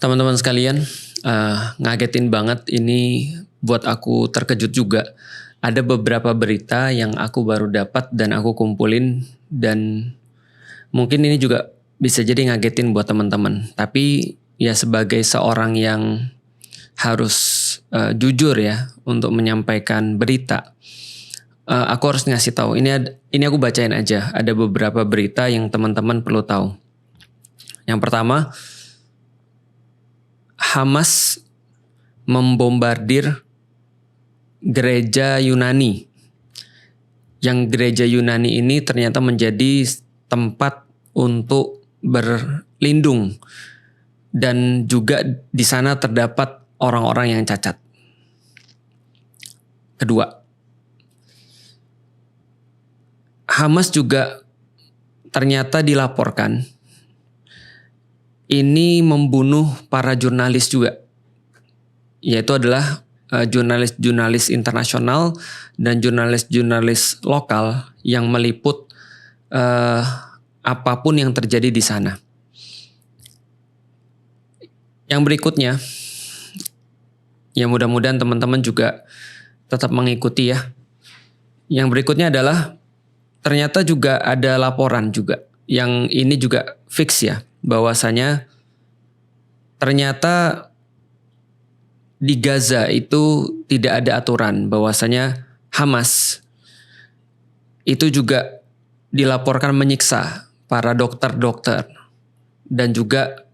Teman-teman sekalian, ngagetin banget ini buat aku terkejut juga. Ada beberapa berita yang aku baru dapat dan aku kumpulin dan mungkin ini juga bisa jadi ngagetin buat teman-teman. Tapi ya sebagai seorang yang harus jujur ya untuk menyampaikan berita, aku harus ngasih tahu. Ini aku bacain aja. Ada beberapa berita yang teman-teman perlu tahu. Yang pertama, Hamas membombardir gereja Yunani. Yang gereja Yunani ini ternyata menjadi tempat untuk berlindung dan juga di sana terdapat orang-orang yang cacat. Kedua, Hamas juga ternyata dilaporkan ini membunuh para jurnalis juga, yaitu adalah jurnalis-jurnalis internasional dan jurnalis-jurnalis lokal yang meliput apapun yang terjadi di sana. Yang berikutnya, ya mudah-mudahan teman-teman juga tetap mengikuti ya. Yang berikutnya adalah ternyata juga ada laporan juga, yang ini juga fix ya, bahwasanya ternyata di Gaza itu tidak ada aturan, bahwasanya Hamas itu juga dilaporkan menyiksa para dokter-dokter dan juga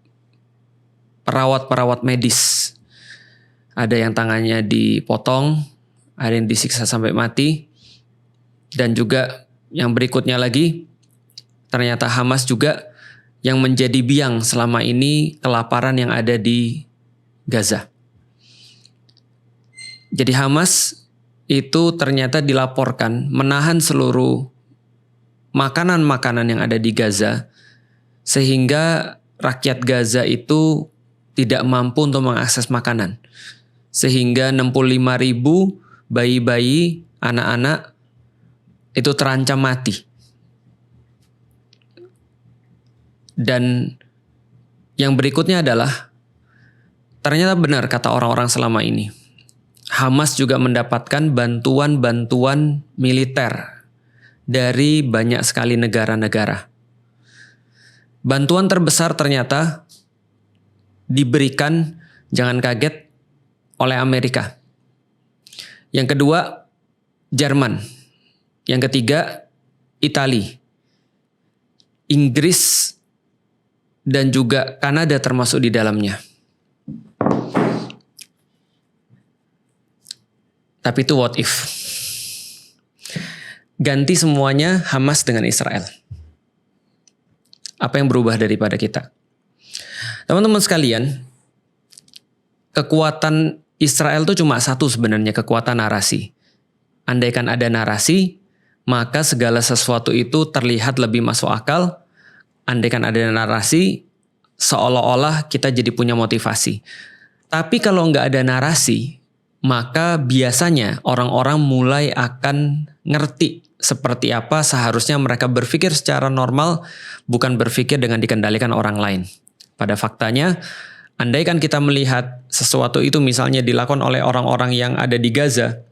perawat-perawat medis. Ada yang tangannya dipotong, ada yang disiksa sampai mati, dan juga yang berikutnya lagi, ternyata Hamas juga yang menjadi biang selama ini kelaparan yang ada di Gaza. Jadi Hamas itu ternyata dilaporkan menahan seluruh makanan-makanan yang ada di Gaza sehingga rakyat Gaza itu tidak mampu untuk mengakses makanan. Sehingga 65.000 bayi-bayi, anak-anak itu terancam mati. Dan yang berikutnya adalah ternyata benar kata orang-orang selama ini. Hamas juga mendapatkan bantuan-bantuan militer dari banyak sekali negara-negara. Bantuan terbesar ternyata diberikan, jangan kaget, oleh Amerika. Yang kedua, Jerman. Yang ketiga, Italia. Inggris dan juga Kanada termasuk di dalamnya. Tapi itu what if? Ganti semuanya Hamas dengan Israel. Apa yang berubah daripada kita? Teman-teman sekalian, kekuatan Israel itu cuma satu sebenarnya, kekuatan narasi. Andaikan ada narasi, maka segala sesuatu itu terlihat lebih masuk akal. Andaikan ada narasi, seolah-olah kita jadi punya motivasi. Tapi kalau nggak ada narasi, maka biasanya orang-orang mulai akan ngerti seperti apa seharusnya mereka berpikir secara normal, bukan berpikir dengan dikendalikan orang lain. Pada faktanya, andaikan kita melihat sesuatu itu misalnya dilakukan oleh orang-orang yang ada di Gaza,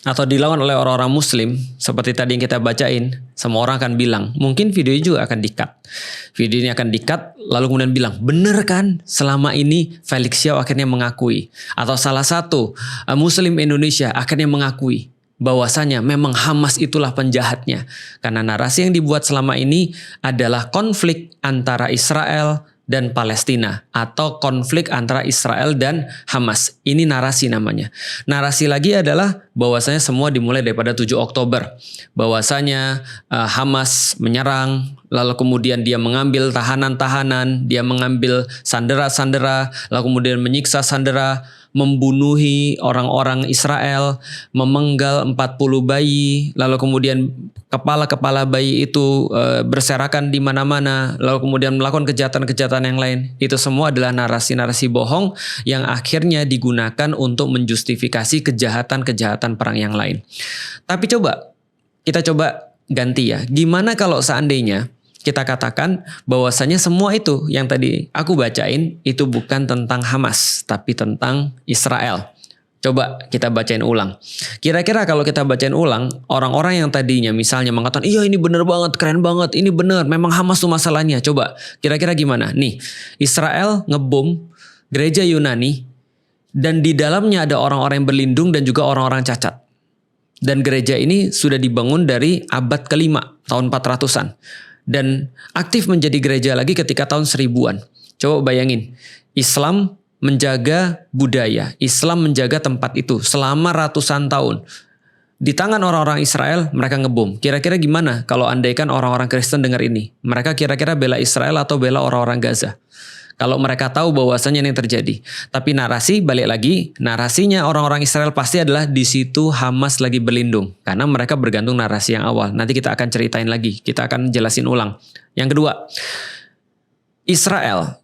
atau dilakukan oleh orang-orang muslim, seperti tadi yang kita bacain, semua orang akan bilang, mungkin videonya juga akan di-cut. Video ini akan di-cut, lalu kemudian bilang, bener kan selama ini Felix Xiao akhirnya mengakui. Atau salah satu muslim Indonesia akhirnya mengakui bahwasanya memang Hamas itulah penjahatnya. Karena narasi yang dibuat selama ini adalah konflik antara Israel dan Palestina, atau konflik antara Israel dan Hamas. Ini narasi namanya. Narasi lagi adalah bahwasanya semua dimulai daripada 7 Oktober. Bahwasanya Hamas menyerang, lalu kemudian dia mengambil tahanan-tahanan, dia mengambil sandera-sandera, lalu kemudian menyiksa sandera, membunuhi orang-orang Israel, memenggal 40 bayi, lalu kemudian kepala-kepala bayi itu berserakan di mana-mana, lalu kemudian melakukan kejahatan-kejahatan yang lain. Itu semua adalah narasi-narasi bohong yang akhirnya digunakan untuk menjustifikasi kejahatan-kejahatan perang yang lain. Tapi kita coba ganti ya. Gimana kalau seandainya kita katakan bahwasanya semua itu yang tadi aku bacain itu bukan tentang Hamas, tapi tentang Israel. Coba kita bacain ulang. Kira-kira kalau kita bacain ulang, orang-orang yang tadinya misalnya mengatakan, iya ini bener banget, keren banget, ini bener, memang Hamas tuh masalahnya. Coba, kira-kira gimana? Nih, Israel ngebom gereja Yunani, dan di dalamnya ada orang-orang yang berlindung dan juga orang-orang cacat. Dan gereja ini sudah dibangun dari abad ke-5, tahun 400-an. Dan aktif menjadi gereja lagi ketika tahun 1000-an. Coba bayangin, Islam menjaga budaya, Islam menjaga tempat itu selama ratusan tahun. Di tangan orang-orang Israel, mereka ngebom. Kira-kira gimana kalau andaikan orang-orang Kristen dengar ini? Mereka kira-kira bela Israel atau bela orang-orang Gaza? Kalau mereka tahu bahwasannya ini yang terjadi. Tapi narasi, balik lagi, narasinya orang-orang Israel pasti adalah di situ Hamas lagi berlindung. Karena mereka bergantung narasi yang awal. Nanti kita akan ceritain lagi, kita akan jelasin ulang. Yang kedua, Israel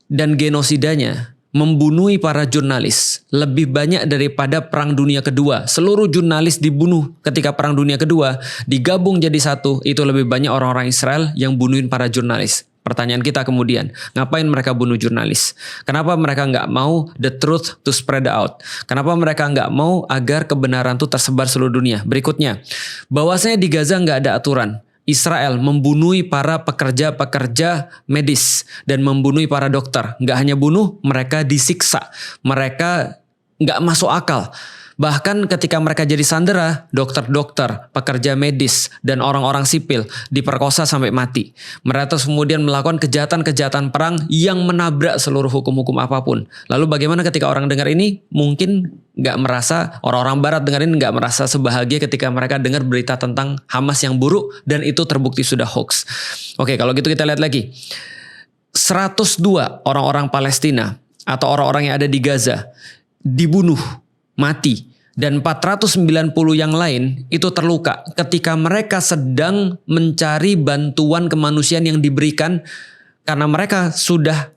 dan genosidanya membunuhi para jurnalis lebih banyak daripada Perang Dunia Kedua. Seluruh jurnalis dibunuh ketika Perang Dunia Kedua, digabung jadi satu, itu lebih banyak orang-orang Israel yang bunuhin para jurnalis. Pertanyaan kita kemudian, ngapain mereka bunuh jurnalis? Kenapa mereka nggak mau the truth to spread out? Kenapa mereka nggak mau agar kebenaran itu tersebar seluruh dunia? Berikutnya, bahwasanya di Gaza nggak ada aturan. Israel membunuhi para pekerja-pekerja medis dan membunuhi para dokter. Nggak hanya bunuh, mereka disiksa. Mereka nggak masuk akal. Bahkan ketika mereka jadi sandera, dokter-dokter, pekerja medis, dan orang-orang sipil diperkosa sampai mati. Mereka terus kemudian melakukan kejahatan-kejahatan perang yang menabrak seluruh hukum-hukum apapun. Lalu bagaimana ketika orang dengar ini? Mungkin nggak merasa, orang-orang barat dengar ini nggak merasa sebahagia ketika mereka dengar berita tentang Hamas yang buruk dan itu terbukti sudah hoax. Oke, kalau gitu kita lihat lagi. 102 orang-orang Palestina atau orang-orang yang ada di Gaza dibunuh, mati. Dan 490 yang lain itu terluka ketika mereka sedang mencari bantuan kemanusiaan yang diberikan karena mereka sudah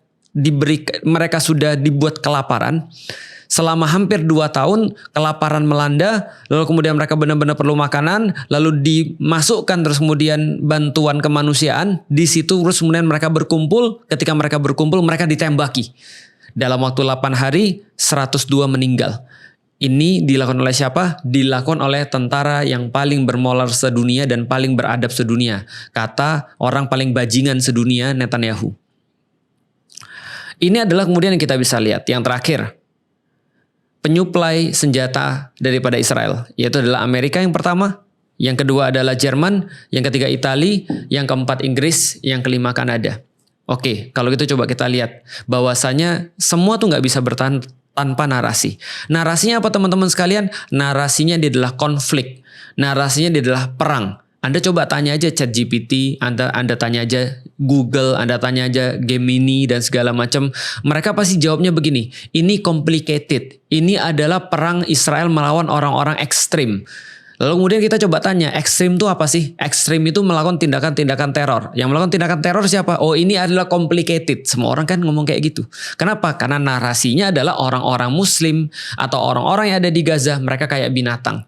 dibuat kelaparan. Selama hampir 2 tahun kelaparan melanda, lalu kemudian mereka benar-benar perlu makanan, lalu dimasukkan terus kemudian bantuan kemanusiaan, di situ terus kemudian mereka berkumpul, ketika mereka berkumpul mereka ditembaki. Dalam waktu 8 hari 102 meninggal. Ini dilakukan oleh siapa? Dilakukan oleh tentara yang paling bermoral sedunia dan paling beradab sedunia. Kata orang paling bajingan sedunia, Netanyahu. Ini adalah kemudian yang kita bisa lihat. Yang terakhir, penyuplai senjata daripada Israel. Yaitu adalah Amerika yang pertama, yang kedua adalah Jerman, yang ketiga Italia, yang keempat Inggris, yang kelima Kanada. Oke, kalau gitu coba kita lihat. Bahwasanya semua tuh nggak bisa bertahan tanpa narasi. Narasinya apa teman-teman sekalian? Narasinya dia adalah konflik. Narasinya dia adalah perang. Anda coba tanya aja ChatGPT, Anda tanya aja Google, Anda tanya aja Gemini dan segala macam. Mereka pasti jawabnya begini, ini complicated. Ini adalah perang Israel melawan orang-orang ekstrim. Lalu kemudian kita coba tanya, ekstrim itu apa sih? Ekstrim itu melakukan tindakan-tindakan teror. Yang melakukan tindakan teror siapa? Oh, ini adalah complicated. Semua orang kan ngomong kayak gitu. Kenapa? Karena narasinya adalah orang-orang Muslim atau orang-orang yang ada di Gaza, mereka kayak binatang.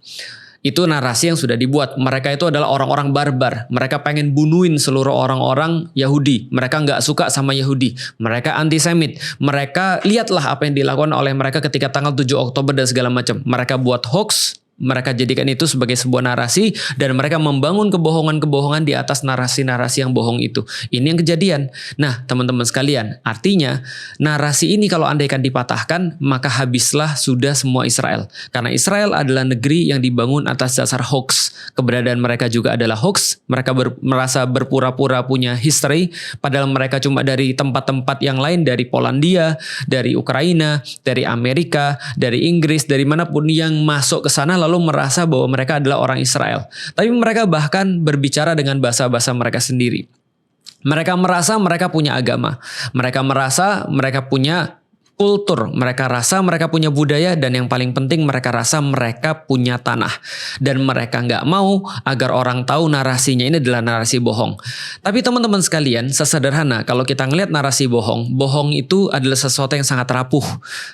Itu narasi yang sudah dibuat. Mereka itu adalah orang-orang barbar. Mereka pengen bunuhin seluruh orang-orang Yahudi. Mereka nggak suka sama Yahudi. Mereka antisemit. Mereka lihatlah apa yang dilakukan oleh mereka ketika tanggal 7 Oktober dan segala macam. Mereka buat hoax. Mereka jadikan itu sebagai sebuah narasi dan mereka membangun kebohongan-kebohongan di atas narasi-narasi yang bohong itu. Ini yang kejadian. Nah, teman-teman sekalian, artinya narasi ini kalau andaikan dipatahkan, maka habislah sudah semua Israel. Karena Israel adalah negeri yang dibangun atas dasar hoax. Keberadaan mereka juga adalah hoax. Mereka merasa berpura-pura punya history, padahal mereka cuma dari tempat-tempat yang lain, dari Polandia, dari Ukraina, dari Amerika, dari Inggris, dari manapun yang masuk ke sana lalu merasa bahwa mereka adalah orang Israel. Tapi mereka bahkan berbicara dengan bahasa-bahasa mereka sendiri. Mereka merasa mereka punya agama. Mereka merasa mereka punya kultur, mereka rasa mereka punya budaya, dan yang paling penting mereka rasa mereka punya tanah. Dan mereka nggak mau agar orang tahu narasinya ini adalah narasi bohong. Tapi teman-teman sekalian, sesederhana kalau kita ngelihat narasi bohong, bohong itu adalah sesuatu yang sangat rapuh.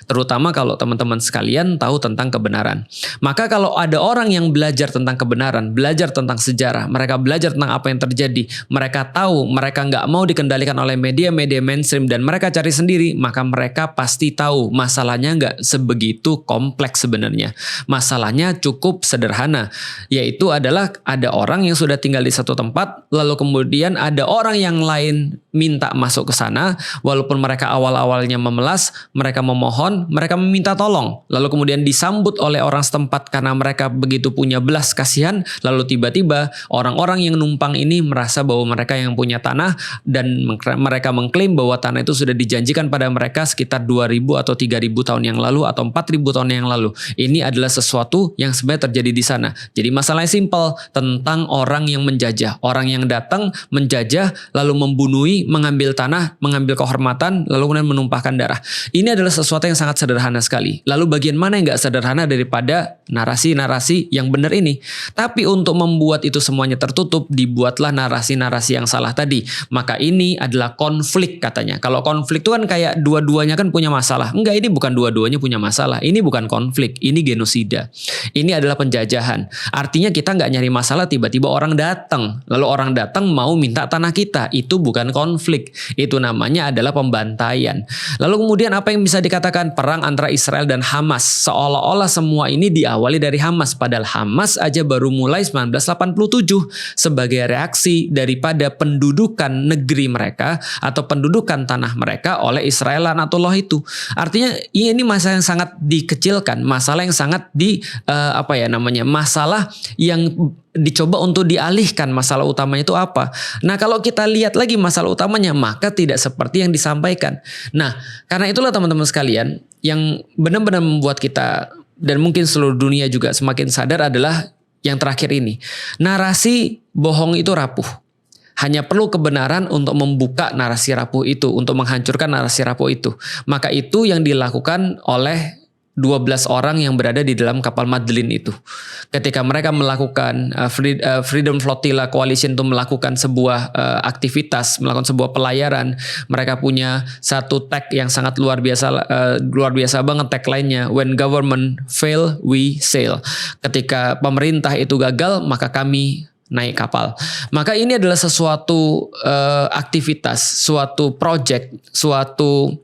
Terutama kalau teman-teman sekalian tahu tentang kebenaran. Maka kalau ada orang yang belajar tentang kebenaran, belajar tentang sejarah, mereka belajar tentang apa yang terjadi, mereka tahu mereka nggak mau dikendalikan oleh media-media mainstream dan mereka cari sendiri, maka mereka pasti tahu masalahnya nggak sebegitu kompleks sebenarnya. Masalahnya cukup sederhana, yaitu adalah ada orang yang sudah tinggal di satu tempat, lalu kemudian ada orang yang lain minta masuk ke sana, walaupun mereka awal-awalnya memelas, mereka memohon, mereka meminta tolong, lalu kemudian disambut oleh orang setempat karena mereka begitu punya belas kasihan, lalu tiba-tiba orang-orang yang numpang ini merasa bahwa mereka yang punya tanah dan mereka mengklaim bahwa tanah itu sudah dijanjikan pada mereka sekitar 2000 atau 3000 tahun yang lalu atau 4000 tahun yang lalu. Ini adalah sesuatu yang sebenarnya terjadi di sana. Jadi masalahnya simpel, tentang orang yang menjajah, orang yang datang menjajah lalu membunuhi, mengambil tanah, mengambil kehormatan, lalu kemudian menumpahkan darah. Ini adalah sesuatu yang sangat sederhana sekali. Lalu bagian mana yang nggak sederhana daripada narasi-narasi yang benar ini? Tapi untuk membuat itu semuanya tertutup, dibuatlah narasi-narasi yang salah tadi. Maka ini adalah konflik katanya. Kalau konflik itu kan kayak dua-duanya kan punya masalah. Enggak, ini bukan dua-duanya punya masalah. Ini bukan konflik, ini genosida. Ini adalah penjajahan. Artinya kita nggak nyari masalah, tiba-tiba orang datang. Lalu orang datang mau minta tanah kita. Itu bukan konflik. Itu namanya adalah pembantaian. Lalu kemudian apa yang bisa dikatakan? Perang antara Israel dan Hamas. Seolah-olah semua ini diawali dari Hamas. Padahal Hamas aja baru mulai 1987 sebagai reaksi daripada pendudukan negeri mereka atau pendudukan tanah mereka oleh Israel Lanatullah itu. Artinya ini masalah yang sangat dikecilkan, masalah yang sangat masalah yang dicoba untuk dialihkan. Masalah utamanya itu apa? Nah, kalau kita lihat lagi masalah utamanya, maka tidak seperti yang disampaikan. Nah, karena itulah teman-teman sekalian, yang benar-benar membuat kita dan mungkin seluruh dunia juga semakin sadar adalah yang terakhir ini. Narasi bohong itu rapuh. Hanya perlu kebenaran untuk membuka narasi rapuh itu, untuk menghancurkan narasi rapuh itu. Maka itu yang dilakukan oleh 12 orang yang berada di dalam kapal Madlin itu. Ketika mereka melakukan Freedom Flotilla Coalition itu melakukan sebuah aktivitas, melakukan sebuah pelayaran, mereka punya satu tag yang sangat luar biasa banget tagline-nya, when government fail, we sail. Ketika pemerintah itu gagal, maka kami naik kapal. Maka ini adalah sesuatu aktivitas, suatu project, suatu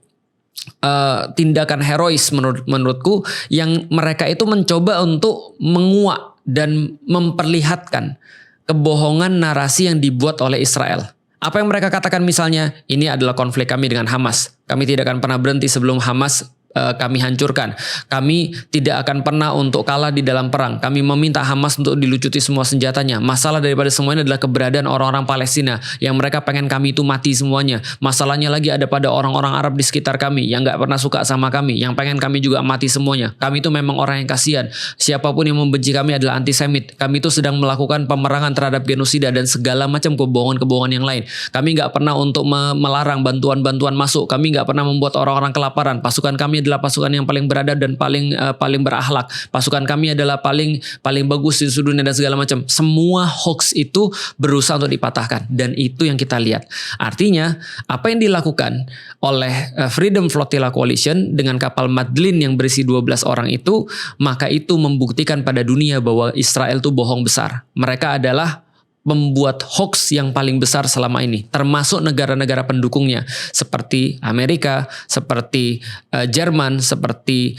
tindakan herois menurutku yang mereka itu mencoba untuk menguak dan memperlihatkan kebohongan narasi yang dibuat oleh Israel. Apa yang mereka katakan misalnya, ini adalah konflik kami dengan Hamas. Kami tidak akan pernah berhenti sebelum Hamas kami hancurkan. Kami tidak akan pernah untuk kalah di dalam perang. Kami meminta Hamas untuk dilucuti semua senjatanya. Masalah daripada semuanya adalah keberadaan orang-orang Palestina yang mereka pengen kami itu mati semuanya. Masalahnya lagi ada pada orang-orang Arab di sekitar kami yang gak pernah suka sama kami, yang pengen kami juga mati semuanya. Kami itu memang orang yang kasihan. Siapapun yang membenci kami adalah antisemit. Kami itu sedang melakukan pemerangan terhadap genosida dan segala macam kebohongan-kebohongan yang lain. Kami gak pernah untuk melarang bantuan-bantuan masuk. Kami gak pernah membuat orang-orang kelaparan. Pasukan kami adalah pasukan yang paling beradab dan paling berakhlak. Pasukan kami adalah paling bagus di seluruh dunia dan segala macam. Semua hoax itu berusaha untuk dipatahkan, dan itu yang kita lihat. Artinya apa yang dilakukan oleh Freedom Flotilla Coalition dengan kapal Madlin yang berisi 12 orang itu, maka itu membuktikan pada dunia bahwa Israel itu bohong besar. Mereka adalah membuat hoax yang paling besar selama ini, termasuk negara-negara pendukungnya seperti Amerika, seperti Jerman, seperti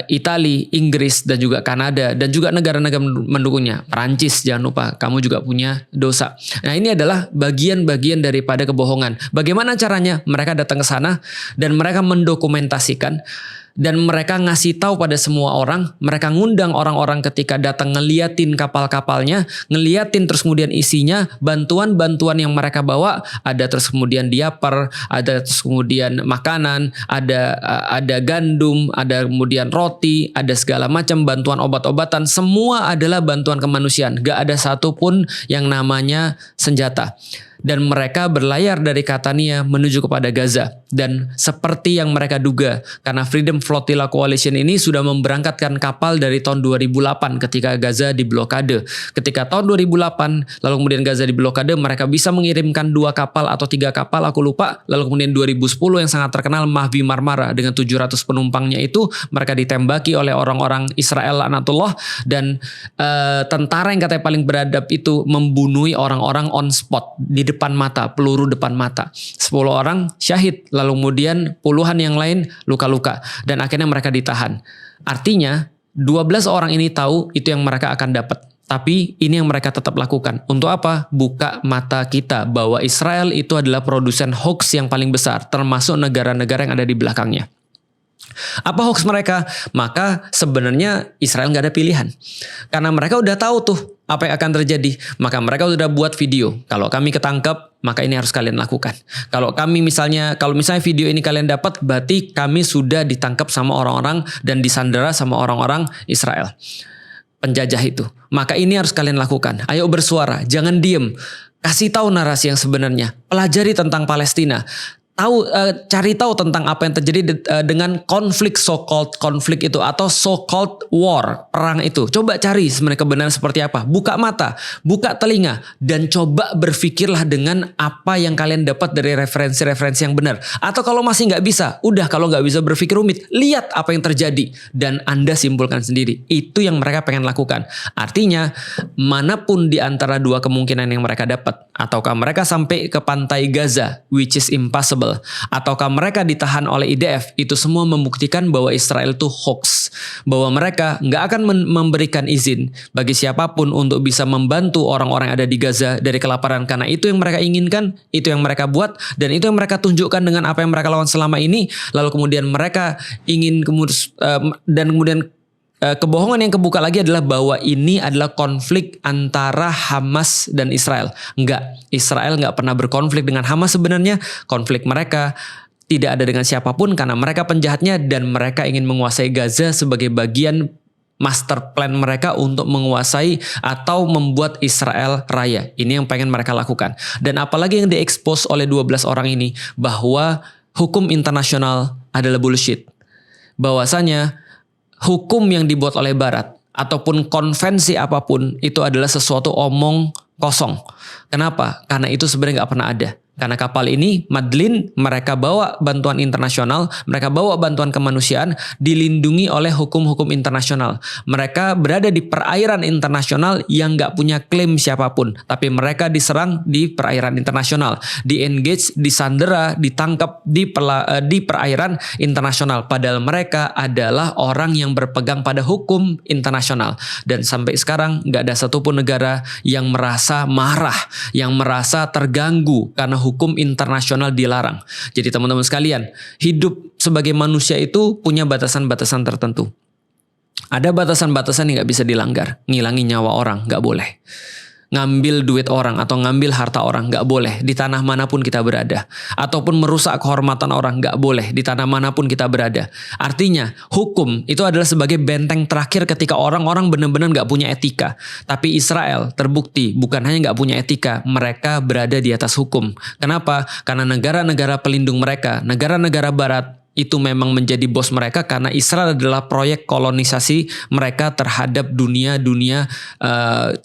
Italia, Inggris, dan juga Kanada, dan juga negara-negara mendukungnya. Perancis, jangan lupa, kamu juga punya dosa. Nah, ini adalah bagian-bagian daripada kebohongan. Bagaimana caranya? Mereka datang ke sana dan mereka mendokumentasikan. Dan mereka ngasih tahu pada semua orang, mereka ngundang orang-orang ketika datang ngeliatin kapal-kapalnya, ngeliatin terus kemudian isinya, bantuan-bantuan yang mereka bawa, ada terus kemudian diaper, ada terus kemudian makanan, ada gandum, ada kemudian roti, ada segala macam bantuan obat-obatan, semua adalah bantuan kemanusiaan, gak ada satupun yang namanya senjata. dan mereka berlayar dari Catania menuju kepada Gaza. Dan seperti yang mereka duga, karena Freedom Flotilla Coalition ini sudah memberangkatkan kapal dari tahun 2008 ketika Gaza diblokade. Ketika tahun 2008 lalu kemudian Gaza diblokade, mereka bisa mengirimkan 2 kapal atau 3 kapal, aku lupa. Lalu kemudian 2010 yang sangat terkenal Mahvi Marmara dengan 700 penumpangnya itu, mereka ditembaki oleh orang-orang Israel laknatullah, dan tentara yang katanya paling beradab itu membunuh orang-orang on spot di depan mata, peluru depan mata. 10 orang syahid, lalu kemudian puluhan yang lain luka-luka, dan akhirnya mereka ditahan. Artinya 12 orang ini tahu itu yang mereka akan dapat. Tapi ini yang mereka tetap lakukan. Untuk apa? Buka mata kita bahwa Israel itu adalah produsen hoax yang paling besar, termasuk negara-negara yang ada di belakangnya. Apa hoax mereka? Maka sebenarnya Israel nggak ada pilihan. Karena mereka udah tahu tuh apa yang akan terjadi. Maka mereka udah buat video. Kalau kami ketangkep, maka ini harus kalian lakukan. Kalau misalnya video ini kalian dapat, berarti kami sudah ditangkap sama orang-orang dan disandera sama orang-orang Israel, penjajah itu. Maka ini harus kalian lakukan. Ayo bersuara, jangan diem. Kasih tahu narasi yang sebenarnya. Pelajari tentang Palestina. Cari tahu tentang apa yang terjadi dengan konflik, so-called konflik itu, atau so-called war, perang itu. Coba cari sebenarnya kebenaran seperti apa. Buka mata, buka telinga, dan coba berpikirlah dengan apa yang kalian dapat dari referensi-referensi yang benar. Atau kalau masih nggak bisa, kalau nggak bisa berpikir rumit, lihat apa yang terjadi dan Anda simpulkan sendiri. Itu yang mereka pengen lakukan. Artinya, manapun di antara 2 kemungkinan yang mereka dapat, ataukah mereka sampai ke pantai Gaza, which is impossible, ataukah mereka ditahan oleh IDF, itu semua membuktikan bahwa Israel itu hoax, bahwa mereka nggak akan memberikan izin bagi siapapun untuk bisa membantu orang-orang yang ada di Gaza dari kelaparan, karena itu yang mereka inginkan, itu yang mereka buat, dan itu yang mereka tunjukkan dengan apa yang mereka lakukan selama ini. Lalu kemudian mereka ingin kebohongan yang kebuka lagi adalah bahwa ini adalah konflik antara Hamas dan Israel. Enggak, Israel nggak pernah berkonflik dengan Hamas sebenarnya. Konflik mereka tidak ada dengan siapapun karena mereka penjahatnya dan mereka ingin menguasai Gaza sebagai bagian master plan mereka untuk menguasai atau membuat Israel raya. Ini yang pengen mereka lakukan. Dan apalagi yang diekspos oleh 12 orang ini, bahwa hukum internasional adalah bullshit. Bahwasanya hukum yang dibuat oleh Barat ataupun konvensi apapun itu adalah sesuatu omong kosong. Kenapa? Karena itu sebenarnya nggak pernah ada. Karena kapal ini, Madlin, mereka bawa bantuan internasional, mereka bawa bantuan kemanusiaan, dilindungi oleh hukum-hukum internasional. Mereka berada di perairan internasional yang nggak punya klaim siapapun, tapi mereka diserang di perairan internasional, di-engage, disandera, ditangkap di perairan internasional. Padahal mereka adalah orang yang berpegang pada hukum internasional. Dan sampai sekarang nggak ada satupun negara yang merasa marah, yang merasa terganggu karena hukum internasional dilarang. Jadi teman-teman sekalian, hidup sebagai manusia itu punya batasan-batasan tertentu. Ada batasan-batasan yang gak bisa dilanggar. Ngilangin nyawa orang gak boleh. Ngambil duit orang atau ngambil harta orang gak boleh di tanah manapun kita berada. Ataupun merusak kehormatan orang gak boleh di tanah manapun kita berada. Artinya hukum itu adalah sebagai benteng terakhir ketika orang-orang benar-benar gak punya etika. Tapi Israel terbukti bukan hanya gak punya etika, mereka berada di atas hukum. Kenapa? Karena negara-negara pelindung mereka, negara-negara barat, itu memang menjadi bos mereka karena Israel adalah proyek kolonisasi mereka terhadap dunia-dunia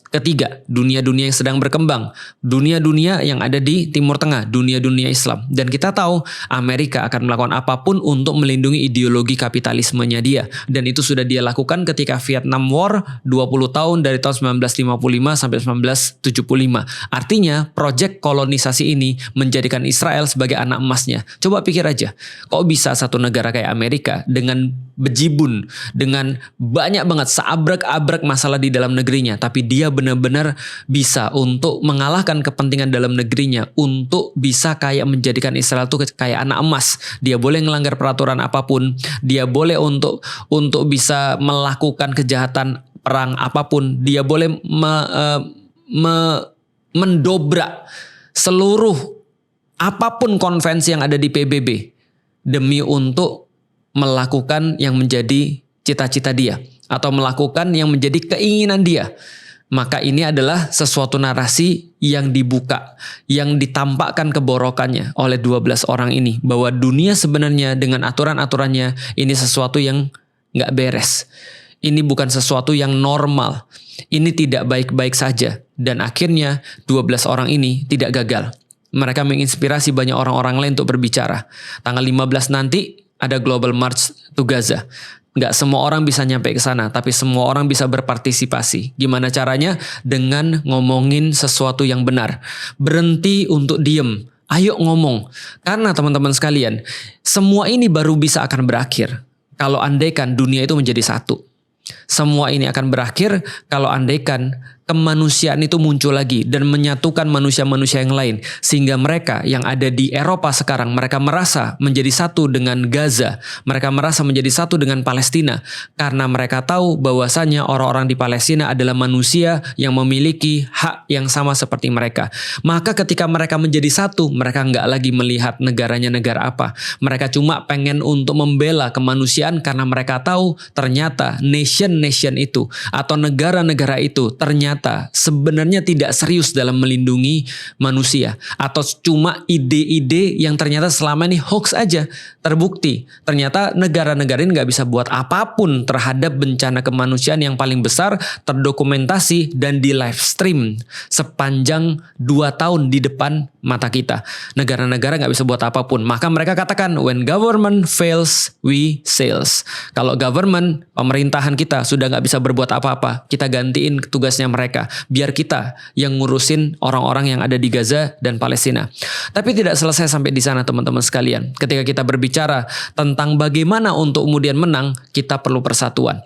ketiga, dunia-dunia yang sedang berkembang, dunia-dunia yang ada di Timur Tengah, dunia-dunia Islam. Dan kita tahu Amerika akan melakukan apapun untuk melindungi ideologi kapitalismenya dia. Dan itu sudah dia lakukan ketika Vietnam War 20 tahun dari tahun 1955 sampai 1975. Artinya proyek kolonisasi ini menjadikan Israel sebagai anak emasnya. Coba pikir aja, kok bisa satu negara kayak Amerika dengan bejibun, dengan banyak banget seabrek-abrek masalah di dalam negerinya, tapi dia benar-benar bisa untuk mengalahkan kepentingan dalam negerinya, untuk bisa kayak menjadikan Israel tuh kayak anak emas. Dia boleh melanggar peraturan apapun, dia boleh untuk bisa melakukan kejahatan perang apapun, dia boleh mendobrak seluruh apapun konvensi yang ada di PBB demi untuk melakukan yang menjadi cita-cita dia atau melakukan yang menjadi keinginan dia. Maka ini adalah sesuatu narasi yang dibuka, yang ditampakkan keborokannya oleh 12 orang ini. Bahwa dunia sebenarnya dengan aturan-aturannya ini sesuatu yang nggak beres. Ini bukan sesuatu yang normal. Ini tidak baik-baik saja. Dan akhirnya 12 orang ini tidak gagal. Mereka menginspirasi banyak orang-orang lain untuk berbicara. Tanggal 15 nanti ada Global March to Gaza. Nggak semua orang bisa nyampe ke sana, tapi semua orang bisa berpartisipasi. Gimana caranya? Dengan ngomongin sesuatu yang benar. Berhenti untuk diem. Ayo ngomong. Karena teman-teman sekalian, semua ini baru bisa akan berakhir kalau andaikan dunia itu menjadi satu. Semua ini akan berakhir kalau andaikan kemanusiaan itu muncul lagi dan menyatukan manusia-manusia yang lain. Sehingga mereka yang ada di Eropa sekarang, mereka merasa menjadi satu dengan Gaza. Mereka merasa menjadi satu dengan Palestina. Karena mereka tahu bahwasanya orang-orang di Palestina adalah manusia yang memiliki hak yang sama seperti mereka. Maka ketika mereka menjadi satu, mereka nggak lagi melihat negaranya negara apa. Mereka cuma pengen untuk membela kemanusiaan karena mereka tahu ternyata nation-nation itu atau negara-negara itu ternyata sebenarnya tidak serius dalam melindungi manusia, atau cuma ide-ide yang ternyata selama ini hoax aja. Terbukti ternyata negara-negara ini nggak bisa buat apapun terhadap bencana kemanusiaan yang paling besar, terdokumentasi dan di live stream sepanjang 2 tahun di depan mata kita. Negara-negara nggak bisa buat apapun. Maka mereka katakan, when government fails, we sails. Kalau government, pemerintahan kita sudah nggak bisa berbuat apa-apa, kita gantiin tugasnya mereka. Biar kita yang ngurusin orang-orang yang ada di Gaza dan Palestina. Tapi tidak selesai sampai di sana teman-teman sekalian. Ketika kita berbicara tentang bagaimana untuk kemudian menang, kita perlu persatuan.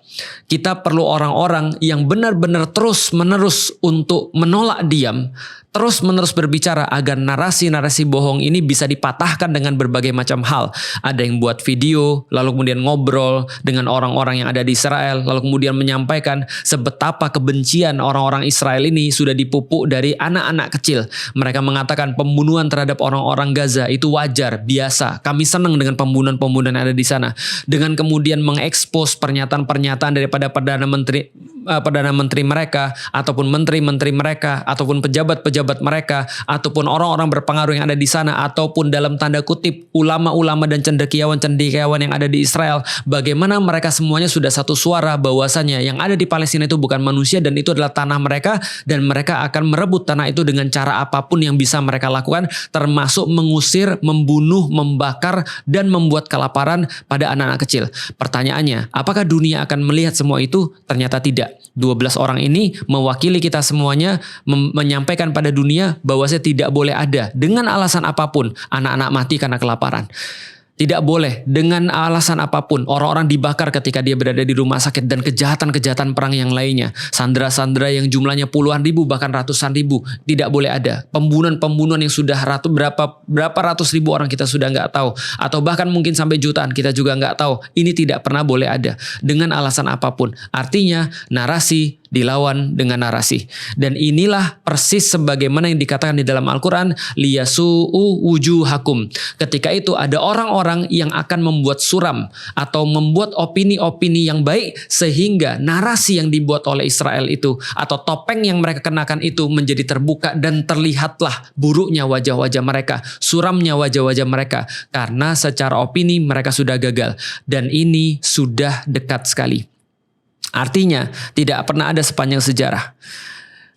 Kita perlu orang-orang yang benar-benar terus-menerus untuk menolak diam, terus-menerus berbicara agar narasi-narasi bohong ini bisa dipatahkan dengan berbagai macam hal. Ada yang buat video, lalu kemudian ngobrol dengan orang-orang yang ada di Israel, lalu kemudian menyampaikan sebetapa kebencian orang-orang Israel ini sudah dipupuk dari anak-anak kecil. Mereka mengatakan pembunuhan terhadap orang-orang Gaza itu wajar, biasa. Kami senang dengan pembunuhan-pembunuhan yang ada di sana. Dengan kemudian mengekspos pernyataan-pernyataan daripada Perdana Menteri mereka, ataupun menteri-menteri mereka, ataupun pejabat-pejabat mereka, ataupun orang-orang berpengaruh yang ada di sana, ataupun dalam tanda kutip ulama-ulama dan cendekiawan-cendekiawan yang ada di Israel. Bagaimana mereka semuanya sudah satu suara bahwasanya yang ada di Palestina itu bukan manusia dan itu adalah tanah mereka, dan mereka akan merebut tanah itu dengan cara apapun yang bisa mereka lakukan, termasuk mengusir, membunuh, membakar, dan membuat kelaparan pada anak-anak kecil. Pertanyaannya, apakah dunia akan melihat semua itu? Ternyata tidak. 12 orang ini mewakili kita semuanya, menyampaikan pada dunia bahwa saya tidak boleh ada dengan alasan apapun anak-anak mati karena kelaparan. Tidak boleh dengan alasan apapun orang-orang dibakar ketika dia berada di rumah sakit, dan kejahatan-kejahatan perang yang lainnya. Sandera-sandera yang jumlahnya puluhan ribu bahkan ratusan ribu tidak boleh ada. Pembunuhan-pembunuhan yang sudah berapa ratus ribu orang kita sudah nggak tahu, atau bahkan mungkin sampai jutaan kita juga nggak tahu. Ini tidak pernah boleh ada dengan alasan apapun. Artinya narasi dilawan dengan narasi. Dan inilah persis sebagaimana yang dikatakan di dalam Al-Quran, liyasu'u wujuhakum. Ketika itu ada orang-orang yang akan membuat suram atau membuat opini-opini yang baik, sehingga narasi yang dibuat oleh Israel itu atau topeng yang mereka kenakan itu menjadi terbuka, dan terlihatlah buruknya wajah-wajah mereka, suramnya wajah-wajah mereka, karena secara opini mereka sudah gagal. Dan ini sudah dekat sekali. Artinya tidak pernah ada sepanjang sejarah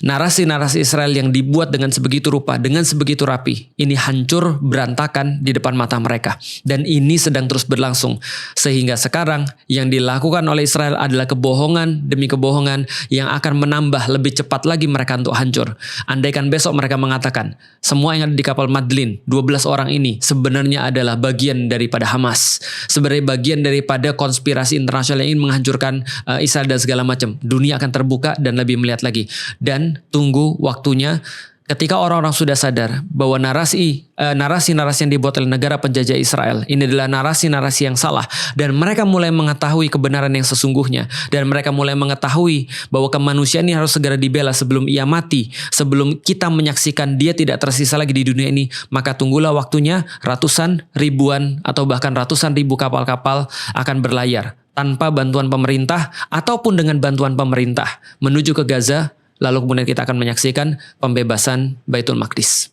narasi-narasi Israel yang dibuat dengan sebegitu rupa, dengan sebegitu rapi, ini hancur berantakan di depan mata mereka. Dan ini sedang terus berlangsung. Sehingga sekarang yang dilakukan oleh Israel adalah kebohongan demi kebohongan yang akan menambah lebih cepat lagi mereka untuk hancur. Andaikan besok mereka mengatakan semua yang ada di kapal Madlin, 12 orang ini sebenarnya adalah bagian daripada Hamas, sebenarnya bagian daripada konspirasi internasional yang ingin menghancurkan Israel dan segala macam, dunia akan terbuka dan lebih melihat lagi. Dan tunggu waktunya ketika orang-orang sudah sadar bahwa narasi-narasi yang dibuat oleh negara penjajah Israel ini adalah narasi-narasi yang salah, dan mereka mulai mengetahui kebenaran yang sesungguhnya, dan mereka mulai mengetahui bahwa kemanusiaan ini harus segera dibela sebelum ia mati, sebelum kita menyaksikan dia tidak tersisa lagi di dunia ini. Maka tunggulah waktunya, ratusan, ribuan, atau bahkan ratusan ribu kapal-kapal akan berlayar tanpa bantuan pemerintah ataupun dengan bantuan pemerintah menuju ke Gaza, lalu kemudian kita akan menyaksikan pembebasan Baitul Maqdis.